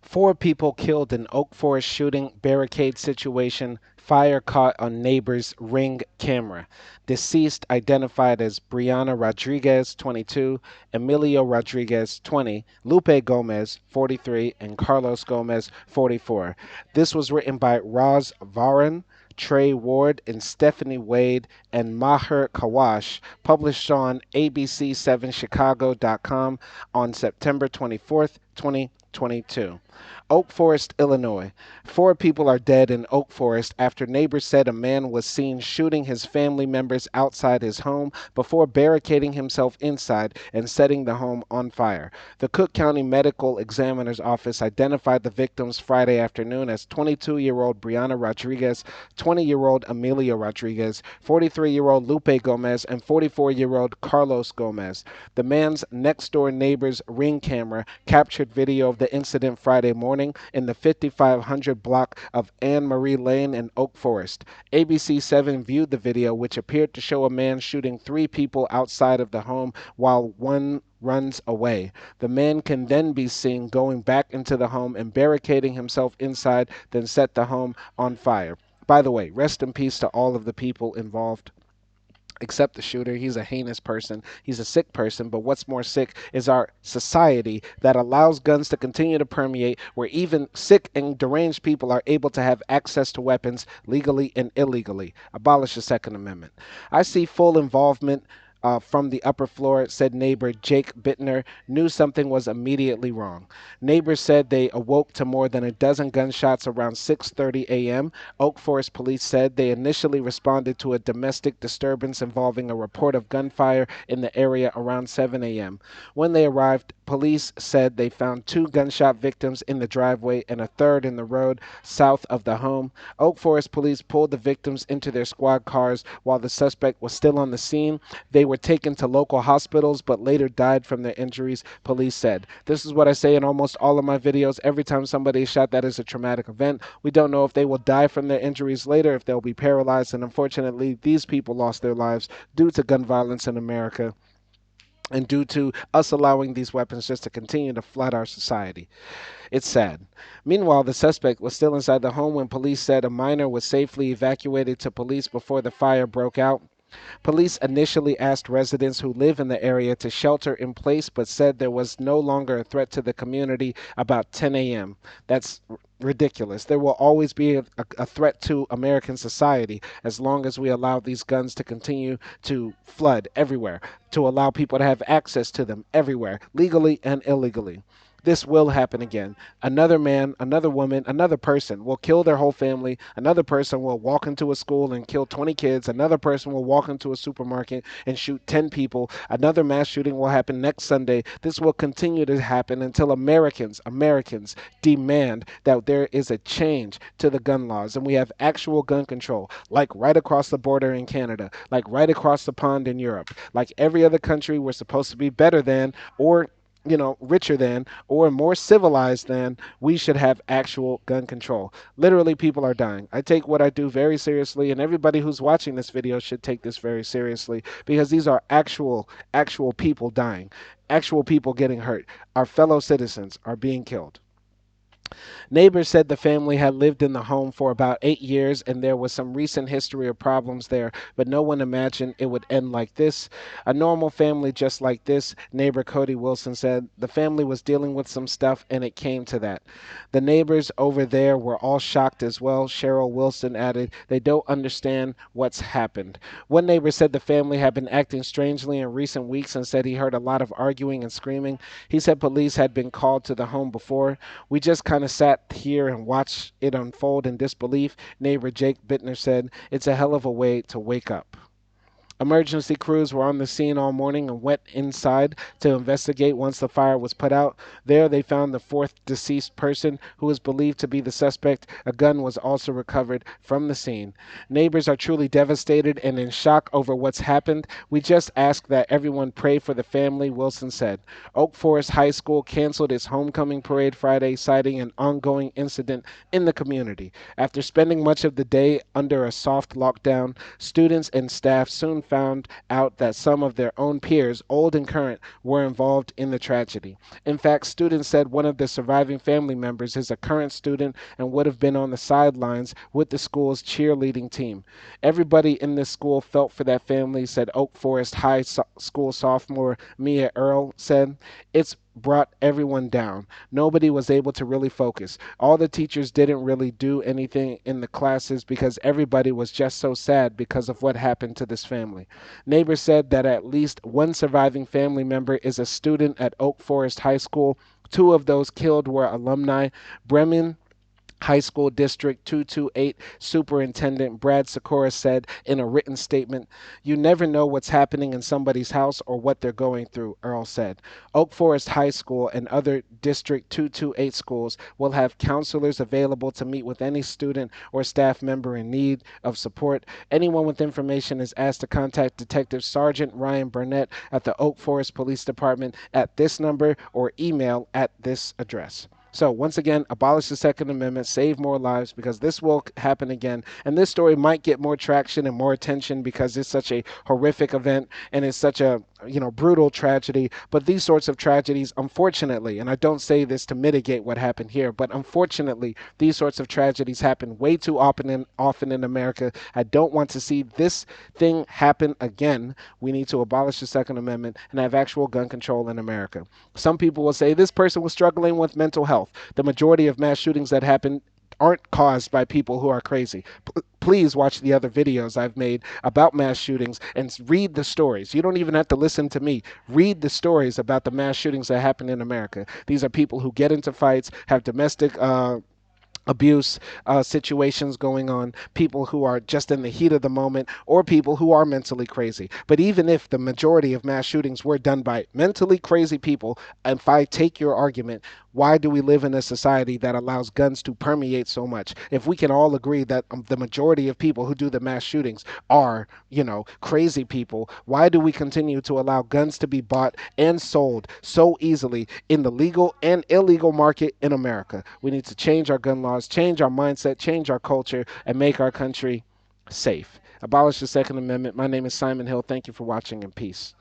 Four people killed in Oak Forest shooting barricade situation. Fire caught on neighbor's Ring camera. Deceased identified as Briana Rodriguez, 22, Emilio Rodriguez, 20, Lupe Gomez, 43, and Carlos Gomez, 44. This was written by Varon, Trey Ward, and Stephanie Wade, and Maher Kawash, published on ABC7Chicago.com on September 24th, 2022. Oak Forest, Illinois. Four people are dead in Oak Forest after neighbors said a man was seen shooting his family members outside his home before barricading himself inside and setting the home on fire. The Cook County Medical Examiner's Office identified the victims Friday afternoon as 22-year-old Briana Rodriguez, 20-year-old Emilio Rodriguez, 43-year-old Lupe Gomez, and 44-year-old Carlos Gomez. The man's next-door neighbor's Ring camera captured video of the incident Friday morning in the 5500 block of Anne Marie Lane in Oak Forest. ABC7 viewed the video, which appeared to show a man shooting three people outside of the home while one runs away. The man can then be seen going back into the home and barricading himself inside, then set the home on fire. By the way, rest in peace to all of the people involved except the shooter. He's a heinous person. He's a sick person. But what's more sick is our society that allows guns to continue to permeate, where even sick and deranged people are able to have access to weapons legally and illegally. Abolish the Second Amendment. I see full involvement from the upper floor, said neighbor Jake Bittner, knew something was immediately wrong. Neighbors said they awoke to more than a dozen gunshots around 6:30 a.m. Oak Forest police said they initially responded to a domestic disturbance involving a report of gunfire in the area around 7 a.m. When they arrived, police said they found two gunshot victims in the driveway and a third in the road south of the home. Oak Forest police pulled the victims into their squad cars while the suspect was still on the scene. They were taken to local hospitals but later died from their injuries, police said. This is what I say in almost all of my videos. Every time somebody is shot, that is a traumatic event. We don't know if they will die from their injuries later, if they'll be paralyzed, and unfortunately, these people lost their lives due to gun violence in America and due to us allowing these weapons just to continue to flood our society. It's sad. Meanwhile, the suspect was still inside the home when police said a minor was safely evacuated to police before the fire broke out. Police initially asked residents who live in the area to shelter in place, but said there was no longer a threat to the community about 10 a.m. That's ridiculous. There will always be a threat to American society as long as we allow these guns to continue to flood everywhere, to allow people to have access to them everywhere, legally and illegally. This will happen again. Another man, another woman, another person will kill their whole family. Another person will walk into a school and kill 20 kids. Another person will walk into a supermarket and shoot 10 people. Another mass shooting will happen next Sunday. This will continue to happen until Americans demand that there is a change to the gun laws and we have actual gun control, like right across the border in Canada, like right across the pond in Europe, like every other country we're supposed to be better than, or richer than, or more civilized than. We should have actual gun control. Literally, people are dying. I take what I do very seriously, and everybody who's watching this video should take this very seriously because these are actual people dying, actual people getting hurt. Our fellow citizens are being killed. Neighbors said the family had lived in the home for about 8 years and there was some recent history of problems there, but no one imagined it would end like this. A normal family just like this, neighbor Cody Wilson said. The family was dealing with some stuff and it came to that. The neighbors over there were all shocked as well, Cheryl Wilson added. They don't understand what's happened. One neighbor said the family had been acting strangely in recent weeks and said he heard a lot of arguing and screaming. He said police had been called to the home before. We just kind of sat here and watched it unfold in disbelief, neighbor Jake Bittner said. It's a hell of a way to wake up. Emergency crews were on the scene all morning and went inside to investigate once the fire was put out. There they found the fourth deceased person, who is believed to be the suspect. A gun was also recovered from the scene. Neighbors are truly devastated and in shock over what's happened. We just ask that everyone pray for the family, Wilson said. Oak Forest High School canceled its homecoming parade Friday, citing an ongoing incident in the community. After spending much of the day under a soft lockdown, students and staff soon found out that some of their own peers, old and current, were involved in the tragedy. In fact, students said one of the surviving family members is a current student and would have been on the sidelines with the school's cheerleading team. Everybody in this school felt for that family, said Oak Forest High School sophomore Mia Earl said. It's brought everyone down. Nobody was able to really focus. All the teachers didn't really do anything in the classes because everybody was just so sad because of what happened to this family. Neighbors said that at least one surviving family member is a student at Oak Forest High School. Two of those killed were alumni. Bremen High School District 228 Superintendent Brad Sikora said in a written statement, "You never know what's happening in somebody's house or what they're going through," Earl said. Oak Forest High School and other District 228 schools will have counselors available to meet with any student or staff member in need of support. Anyone with information is asked to contact Detective Sergeant Ryan Burnett at the Oak Forest Police Department at this number or email at this address. So, once again, abolish the Second Amendment, save more lives, because this will happen again. And this story might get more traction and more attention because it's such a horrific event and it's such a brutal tragedy. But these sorts of tragedies, unfortunately, and I don't say this to mitigate what happened here, but unfortunately, these sorts of tragedies happen way too often in America. I don't want to see this thing happen again. We need to abolish the Second Amendment and have actual gun control in America. Some people will say this person was struggling with mental health. The majority of mass shootings that happen aren't caused by people who are crazy. Please watch the other videos I've made about mass shootings and read the stories. You don't even have to listen to me. Read the stories about the mass shootings that happen in America. These are people who get into fights, have domestic abuse situations going on, people who are just in the heat of the moment, or people who are mentally crazy. But even if the majority of mass shootings were done by mentally crazy people, if I take your argument, why do we live in a society that allows guns to permeate so much? If we can all agree that the majority of people who do the mass shootings are, crazy people, why do we continue to allow guns to be bought and sold so easily in the legal and illegal market in America? We need to change our gun laws, change our mindset, change our culture, and make our country safe. Abolish the Second Amendment. My name is Simon Hill. Thank you for watching, and peace.